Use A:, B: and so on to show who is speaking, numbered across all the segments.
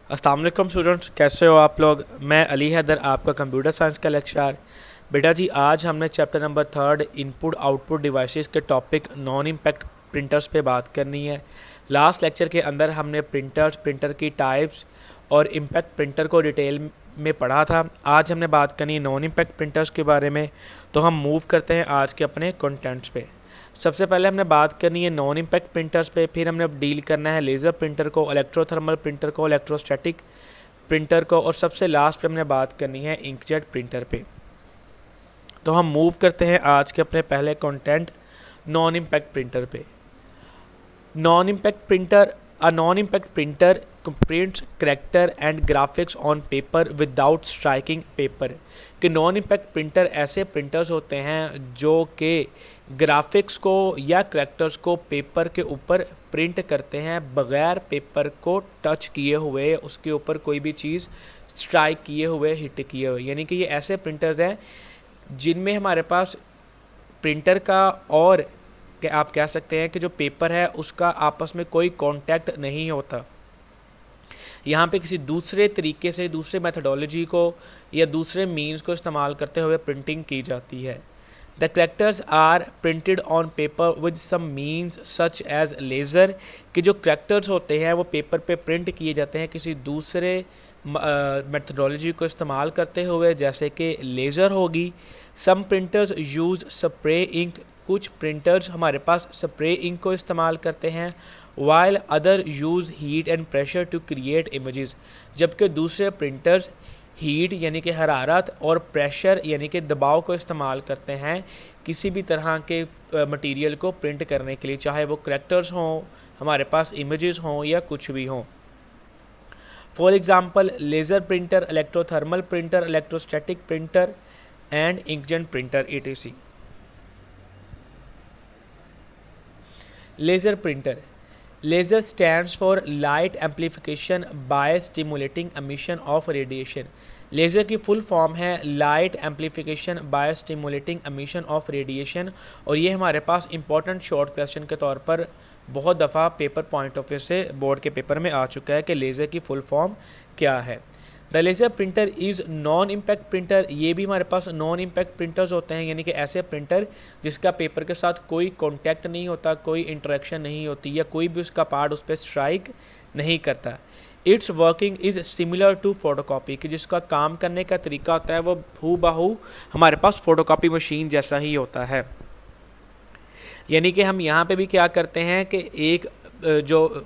A: अस्सलाम वालेकुम स्टूडेंट्स, कैसे हो आप लोग। मैं अली हैदर, आपका कंप्यूटर साइंस का लेक्चरर। बेटा जी, आज हमने chapter number 3 input output devices के टॉपिक नॉन इम्पैक्ट प्रिंटर्स पे बात करनी है। लास्ट लेक्चर के अंदर हमने प्रिंटर की टाइप्स और इम्पैक्ट प्रिंटर को डिटेल में पढ़ा था। आज हमने बात करनी है नॉन इम्पैक्ट प्रिंटर्स के बारे में। तो हम मूव करते हैं आज के अपने कंटेंट्स पे। सबसे पहले हमने बात करनी है नॉन इम्पैक्ट प्रिंटर्स पे, फिर हमने डील करना है लेज़र प्रिंटर को, इलेक्ट्रोथर्मल प्रिंटर को, इलेक्ट्रोस्टैटिक प्रिंटर को, और सबसे लास्ट पे हमने बात करनी है इंकजेट प्रिंटर पे। तो हम मूव करते हैं आज के अपने पहले कंटेंट नॉन इम्पैक्ट प्रिंटर पे। Non impact printer, a non-impact printer prints character and graphics on paper without striking paper। कि नॉन इम्पैक्ट प्रिंटर ऐसे प्रिंटर्स होते हैं जो कि ग्राफिक्स को या करैक्टर्स को पेपर के ऊपर प्रिंट करते हैं बग़ैर पेपर को टच किए हुए, उसके ऊपर कोई भी चीज़ स्ट्राइक किए हुए, हिट किए हुए। यानी कि ये ऐसे प्रिंटर्स हैं जिनमें हमारे पास प्रिंटर का और कि आप कह सकते हैं कि जो पेपर है उसका आपस में कोई कांटेक्ट नहीं होता। यहाँ पे किसी दूसरे तरीके से, दूसरे मेथडोलॉजी को या दूसरे मीन्स को इस्तेमाल करते हुए प्रिंटिंग की जाती है। The characters are printed on paper with some means such as laser. कि जो करैक्टर्स होते हैं वो पेपर पे प्रिंट किए जाते हैं किसी दूसरे मेथडोलॉजी को इस्तेमाल करते हुए, जैसे कि लेज़र होगी। Some printers use spray ink. कुछ प्रिंटर्स हमारे पास स्प्रे इंक को इस्तेमाल करते हैं। While other use heat and pressure to create images. जबकि दूसरे प्रिंटर्स हीट यानी कि हरारत और प्रेशर यानी कि दबाव को इस्तेमाल करते हैं किसी भी तरह के मटेरियल को प्रिंट करने के लिए, चाहे वो करैक्टर्स हों, हमारे पास इमेजेस हों या कुछ भी हों। For example laser printer, electrothermal printer, electrostatic printer and inkjet printer etc। Laser printer, laser stands for light amplification bye stimulating emission of radiation. Laser की फुल फॉर्म है light amplification bye stimulating emission of radiation. और ये हमारे पास important short question के तौर पर बहुत दफ़ा पेपर पॉइंट ऑफ व्यू से बोर्ड के पेपर में आ चुका है कि लेज़र की फुल फॉर्म क्या है। The laser printer is non impact printer. ये भी हमारे पास नॉन इम्पैक्ट प्रिंटर्स होते हैं, यानी कि ऐसे प्रिंटर जिसका पेपर के साथ कोई कॉन्टैक्ट नहीं होता, कोई इंटरेक्शन नहीं होती या कोई भी उसका पार्ट उस पर स्ट्राइक नहीं करता। Its working is similar to photocopy. कि जिसका काम करने का तरीका होता है वो हूबहू हमारे पास फ़ोटोकॉपी मशीन जैसा ही होता है। यानी कि हम यहाँ पे भी क्या करते हैं कि एक जो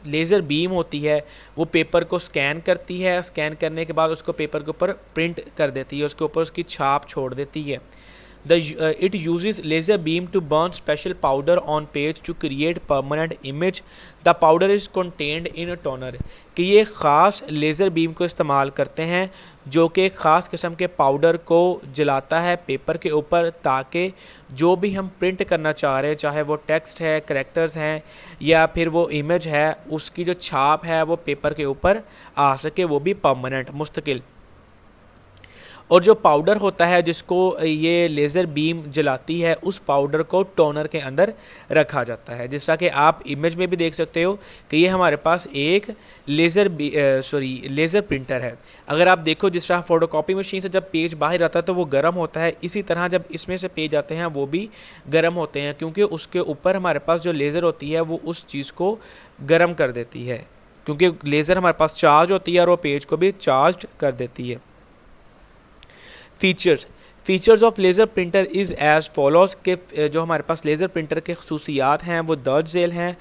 A: लेज़र बीम होती है वो पेपर को स्कैन करती है, स्कैन करने के बाद उसको पेपर के ऊपर प्रिंट कर देती है, उसके ऊपर उसकी छाप छोड़ देती है। It uses laser beam to burn special powder on page to create permanent image. The powder is contained in a toner। कि ये ख़ास लेज़र बीम को इस्तेमाल करते हैं जो कि ख़ास किस्म के पाउडर को जलाता है पेपर के ऊपर, ताकि जो भी हम प्रिंट करना चाह रहे हैं, चाहे वो टेक्स्ट है, करैक्टर्स हैं या फिर वो इमेज है, उसकी जो छाप है वो पेपर के ऊपर आ सके, वो भी परमानेंट, मुस्तकिल। और जो पाउडर होता है जिसको ये लेज़र बीम जलाती है, उस पाउडर को टोनर के अंदर रखा जाता है। जिस तरह कि आप इमेज में भी देख सकते हो कि ये हमारे पास एक लेज़र प्रिंटर है। अगर आप देखो जिस तरह फोटोकॉपी मशीन से जब पेज बाहर आता है तो वो गर्म होता है, इसी तरह जब इसमें से पेज आते हैं वो भी गर्म होते हैं, क्योंकि उसके ऊपर हमारे पास जो लेज़र होती है वो उस चीज़ को गर्म कर देती है, क्योंकि लेज़र हमारे पास चार्ज होती है और वो पेज को भी चार्ज कर देती है। Features of laser printer is as follows के जो हमारे पास लेज़र प्रिंटर के खसूसियात हैं वो दर्ज झेल हैं।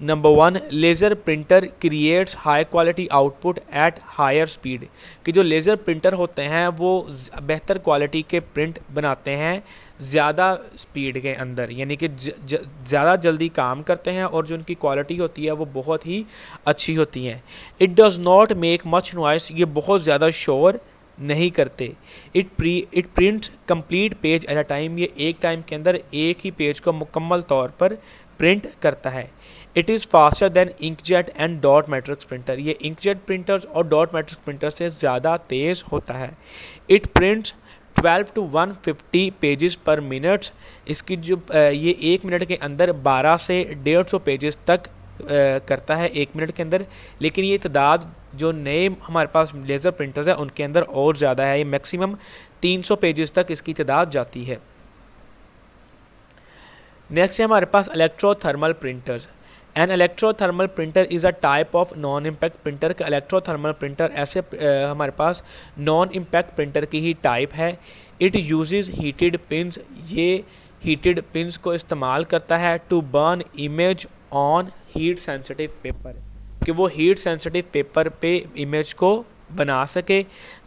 A: Number 1, laser printer creates high quality output at higher speed. कि जो लेज़र प्रिंटर होते हैं वो बेहतर क्वालिटी के प्रिंट बनाते हैं ज़्यादा स्पीड के अंदर, यानी कि ज़्यादा जल्दी काम करते हैं और जो उनकी क्वालिटी होती है वो बहुत ही अच्छी होती हैं। It does not make much noise. ये बहुत ज़्यादा शोर नहीं करते। It prints complete page at a time. ये एक टाइम के अंदर एक ही पेज को मुकम्मल तौर पर प्रिंट करता है। It is faster than inkjet and dot matrix printer. ये इंकजेट प्रिंटर्स और डॉट मैट्रिक्स प्रिंटर से ज़्यादा तेज़ होता है। इट प्रिंट्स 12 to 150 पेजेस पर मिनट। इसकी जो ये 1 मिनट के अंदर 12 से 150 पेजेस तक करता है 1 मिनट के अंदर, लेकिन ये तादाद जो नए हमारे पास लेज़र प्रिंटर्स हैं उनके अंदर और ज़्यादा है। ये मैक्सिमम 300 पेजेस तक इसकी तादाद जाती है। नेक्स्ट है हमारे पास electrothermal printers. An electrothermal printer is a type of non impact printer. का इलेक्ट्रोथर्मल प्रिंटर ऐसे हमारे पास नॉन इम्पैक्ट प्रिंटर की ही टाइप है। It uses heated pins. ये हीटेड पिंस को इस्तेमाल करता है to burn image on heat sensitive paper, कि वो हीट सेंसिटिव पेपर पे इमेज को बना सके।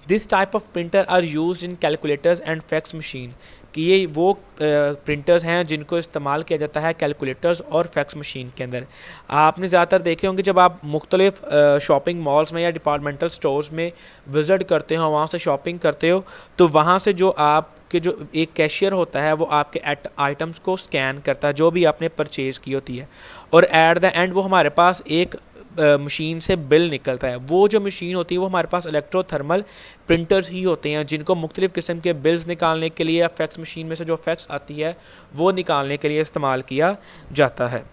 A: This type of printer are use in calculators and fax machine, कि ये वो प्रिंटर्स हैं जिनको इस्तेमाल किया जाता है कैलकुलेटर्स और फैक्स मशीन के अंदर। आपने ज़्यादातर देखे होंगे जब आप मुख्तलिफ शॉपिंग मॉल्स में या डिपार्टमेंटल स्टोर्स में विज़िट करते हो, वहाँ से शॉपिंग करते हो, तो वहाँ से जो आपके जो एक कैशियर होता है वो आपके आइटम्स को स्कैन करता है जो भी आपने परचेज़ की होती है, और एट द एंड वो हमारे पास एक मशीन से बिल निकलता है। वो जो मशीन होती है वो हमारे पास इलेक्ट्रोथर्मल प्रिंटर्स ही होते हैं जिनको मुख्तलिफ़ किस्म के बिल्स निकालने के लिए या फैक्स मशीन में से जो फैक्स आती है वो निकालने के लिए इस्तेमाल किया जाता है।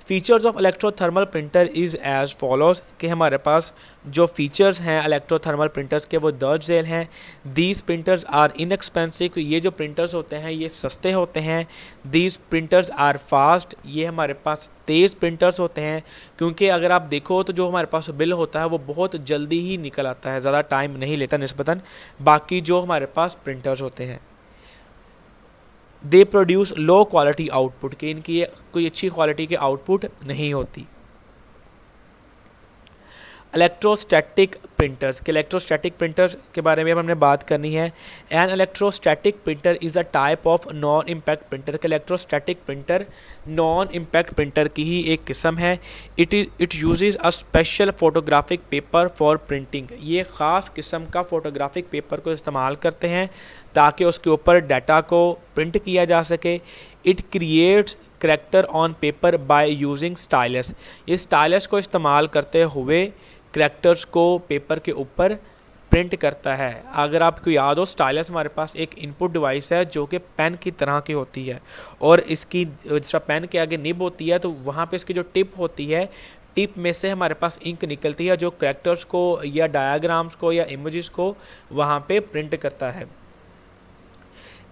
A: Features of electrothermal printer is as follows, कि हमारे पास जो फीचर्स हैं इलेक्ट्रोथर्मल प्रिंटर्स के वो दर्ज झेल हैं। दीज प्रिंटर्स आर इनएक्सपेंसिव, ये जो प्रिंटर्स होते हैं ये सस्ते होते हैं। दीज प्रिंटर्स आर फास्ट, ये हमारे पास तेज़ प्रिंटर्स होते हैं, क्योंकि अगर आप देखो तो जो हमारे पास बिल होता है वो बहुत जल्दी ही निकल आता है, ज़्यादा टाइम नहीं लेता निस्बतन बाकी जो हमारे पास प्रिंटर्स होते हैं। They produce low quality output, कि इनकी कोई अच्छी क्वालिटी की आउटपुट नहीं होती। इलेक्ट्रोस्टैटिक प्रिंटर्स, के इलेक्ट्रोस्टैटिक प्रिंटर्स के बारे में अब हमने बात करनी है। An electrostatic printer is a type of non impact printer. के electrostatic printer non impact printer की ही एक किस्म है। It uses a special photographic paper for printing, ये ख़ास किस्म का फोटोग्राफिक पेपर को इस्तेमाल करते हैं ताकि उसके ऊपर डाटा को प्रिंट किया जा सके। It creates character on paper by using stylus, ये स्टाइलस को इस्तेमाल करते हुए करैक्टर्स को पेपर के ऊपर प्रिंट करता है। अगर आपको याद हो, स्टाइलस हमारे पास एक इनपुट डिवाइस है जो कि पेन की तरह की होती है, और इसकी जैसा पेन के आगे निब होती है तो वहाँ पे इसकी जो टिप होती है, टिप में से हमारे पास इंक निकलती है जो करैक्टर्स को या डायग्राम्स को या इमेजेस को वहाँ पे प्रिंट करता है।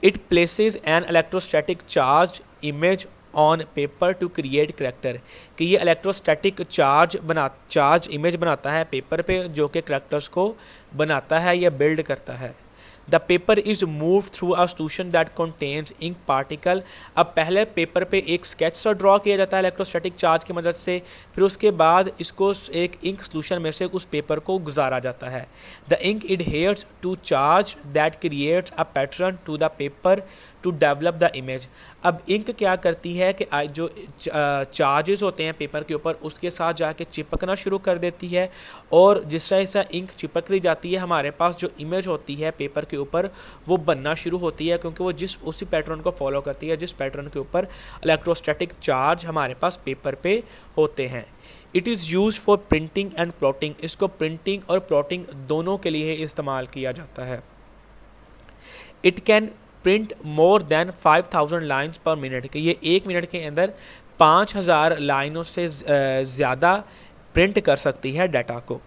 A: It places an electrostatic charge image on paper to create character, कि ये इलेक्ट्रोस्टैटिक चार्ज इमेज बनाता है पेपर पे जो कि करैक्टर्स को बनाता है या बिल्ड करता है। The paper is move through a solution that contains ink particle, अब पहले पेपर पे एक स्केच सा ड्रॉ किया जाता है इलेक्ट्रोस्टैटिक चार्ज की मदद से, फिर उसके बाद इसको एक इंक सोल्यूशन में से उस पेपर को गुजारा जाता है। The ink adheres to charge that creates a pattern to the paper to develop the image. अब इंक क्या करती है कि जो चार्जेस होते हैं पेपर के ऊपर उसके साथ जाके चिपकना शुरू कर देती है, और जिस तरह इंक चिपकती जाती है हमारे पास जो इमेज होती है पेपर के ऊपर वो बनना शुरू होती है, क्योंकि वो उसी पैटर्न को फॉलो करती है जिस पैटर्न के ऊपर इलेक्ट्रोस्टैटिक चार्ज हमारे पास पेपर पे होते हैं। It is use for printing and plotting, इसको प्रिंटिंग और प्लॉटिंग दोनों के लिए इस्तेमाल किया जाता है। It can print more than 5000 lines पर मिनट, कि ये 1 मिनट के अंदर 5000 लाइनों से ज़्यादा प्रिंट कर सकती है डाटा को।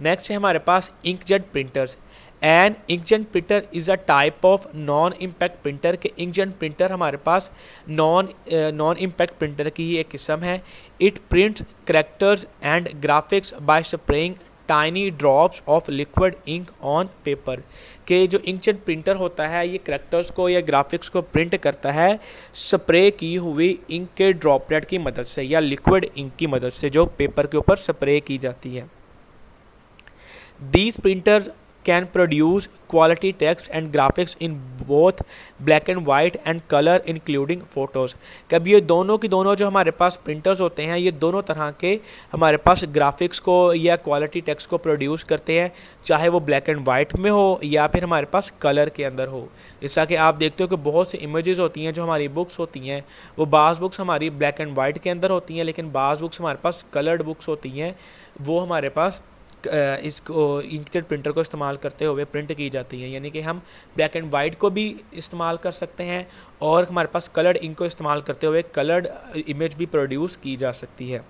A: नेक्स्ट है हमारे पास inkjet printers. An inkjet printer is a type of non impact printer, के इंकजेट प्रिंटर हमारे पास नॉन इम्पैक्ट प्रिंटर की ही एक किस्म है। It prints characters and graphics by spraying tiny drops of liquid ink on paper, के जो इंकजेट प्रिंटर होता है ये करैक्टर्स को या ग्राफिक्स को प्रिंट करता है स्प्रे की हुई इंक के ड्रॉपलेट की मदद से या लिक्विड इंक की मदद से जो पेपर के ऊपर स्प्रे की जाती है। These printers can produce quality text and graphics in both black and white and color including photos। कब ये दोनों की दोनों जो हमारे पास प्रिंटर्स होते हैं ये दोनों तरह के हमारे पास ग्राफिक्स को या क्वालिटी टेक्स्ट को प्रोड्यूस करते हैं, चाहे वो ब्लैक एंड वाइट में हो या फिर हमारे पास कलर के अंदर हो। जिस तरह कि आप देखते हो कि बहुत सी इमेजेस होती हैं जो हमारी बुक्स होती हैं वो बाज़ बुक्स हमारी ब्लैक एंड वाइट के अंदर होती हैं, लेकिन बाज़ बुक्स हमारे पास कलर्ड बुक्स होती हैं वो हमारे पास इसको इंकजेट प्रिंटर को इस्तेमाल करते हुए प्रिंट की जाती हैं। यानी कि हम ब्लैक एंड वाइट को भी इस्तेमाल कर सकते हैं और हमारे पास कलर्ड इंक को इस्तेमाल करते हुए कलर्ड इमेज भी प्रोड्यूस की जा सकती है।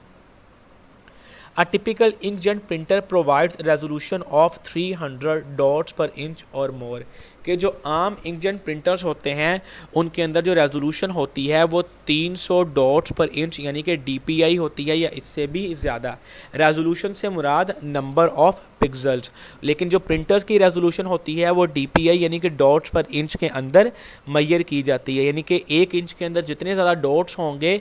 A: A typical inkjet printer provides resolution of 300 dots per inch or more। कि जो आम इंकजेट प्रिंटर्स होते हैं उनके अंदर जो रेजोल्यूशन होती है वो 300 डॉट्स पर इंच यानी कि DPI होती है या इससे भी ज़्यादा। रेजोल्यूशन से मुराद नंबर ऑफ पिक्सल्स, लेकिन जो प्रिंटर्स की रेजोल्यूशन होती है वो DPI यानी कि डॉट्स पर इंच के अंदर मैयर की जाती है। यानी कि 1 इंच के अंदर जितने ज़्यादा डॉट्स होंगे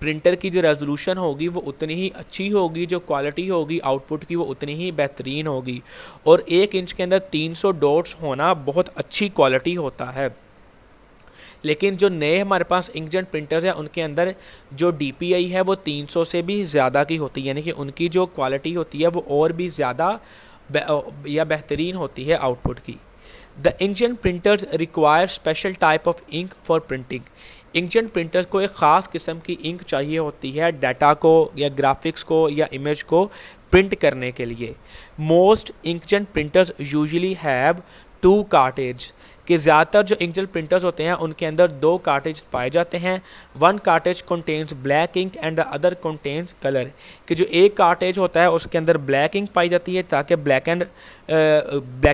A: प्रिंटर की जो रेजोल्यूशन होगी वो उतनी ही अच्छी होगी, जो क्वालिटी होगी आउटपुट की वो उतनी ही बेहतरीन होगी। और 1 इंच के अंदर 300 डॉट्स होना बहुत अच्छी क्वालिटी होता है। लेकिन जो नए हमारे पास इंकजेट प्रिंटर्स हैं उनके अंदर जो DPI है वो 300 से भी ज़्यादा की होती है, यानी कि उनकी जो क्वालिटी होती है वो और भी ज़्यादा या बेहतरीन होती है आउटपुट की। The inkjet printers require special type of ink for printing. Inkjet printers को एक ख़ास किस्म की इंक चाहिए होती है डाटा को या ग्राफिक्स को या इमेज को प्रिंट करने के लिए। Most inkjet printers usually have 2 cartridge. कि ज़्यादातर जो इंकजेट प्रिंटर्स होते हैं उनके अंदर 2 कार्टेज पाए जाते हैं। 1 cartridge contains black ink and the other contains colour. कि जो एक कार्टेज होता है उसके अंदर ब्लैक इंक पाई जाती है ताकि ब्लैक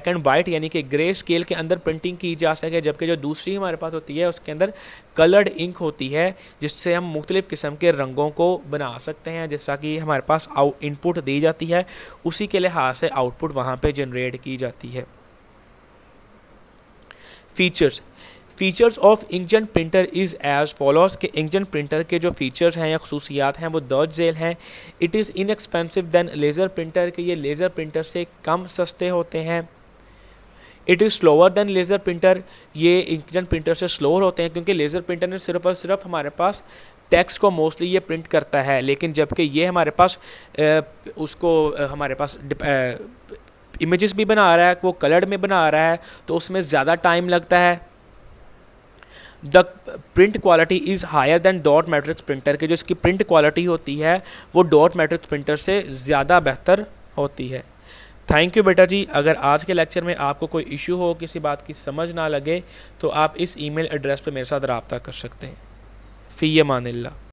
A: एंड वाइट यानी कि ग्रे स्केल के अंदर प्रिंटिंग की जा सके, जबकि जो दूसरी हमारे पास होती है उसके अंदर कलर्ड इंक होती है जिससे हम मुख्तलिफ़ किस्म के रंगों को बना सकते हैं। जैसा कि हमारे पास इनपुट दी जाती है उसी के लिहाज से आउटपुट वहाँ पर जनरेट की जाती है। Features of inkjet printer is as follows. के इंकजेट प्रिंटर के जो फीचर्स हैं या खसूसियात हैं वो दर्ज झेल हैं। It is inexpensive than laser printer, के ये लेज़र प्रिंटर से कम सस्ते होते हैं। It is slower than laser printer, ये इंकजेट प्रिंटर से स्लोअर होते हैं क्योंकि लेज़र प्रिंटर ने सिर्फ और सिर्फ हमारे पास टेक्स्ट को मोस्टली ये प्रिंट करता है, लेकिन जबकि ये हमारे पास हमारे पास इमेजेस भी बना रहा है, वो कलर्ड में बना रहा है तो उसमें ज़्यादा टाइम लगता है। The print quality is higher than dot matrix printer, के जो इसकी प्रिंट क्वालिटी होती है वो डॉट मैट्रिक्स प्रिंटर से ज़्यादा बेहतर होती है। थैंक यू बेटा जी। अगर आज के लेक्चर में आपको कोई इशू हो, किसी बात की समझ ना लगे तो आप इस ईमेल एड्रेस पे मेरे साथ रब्ता कर सकते हैं। फ़ी अमानिल्लाह।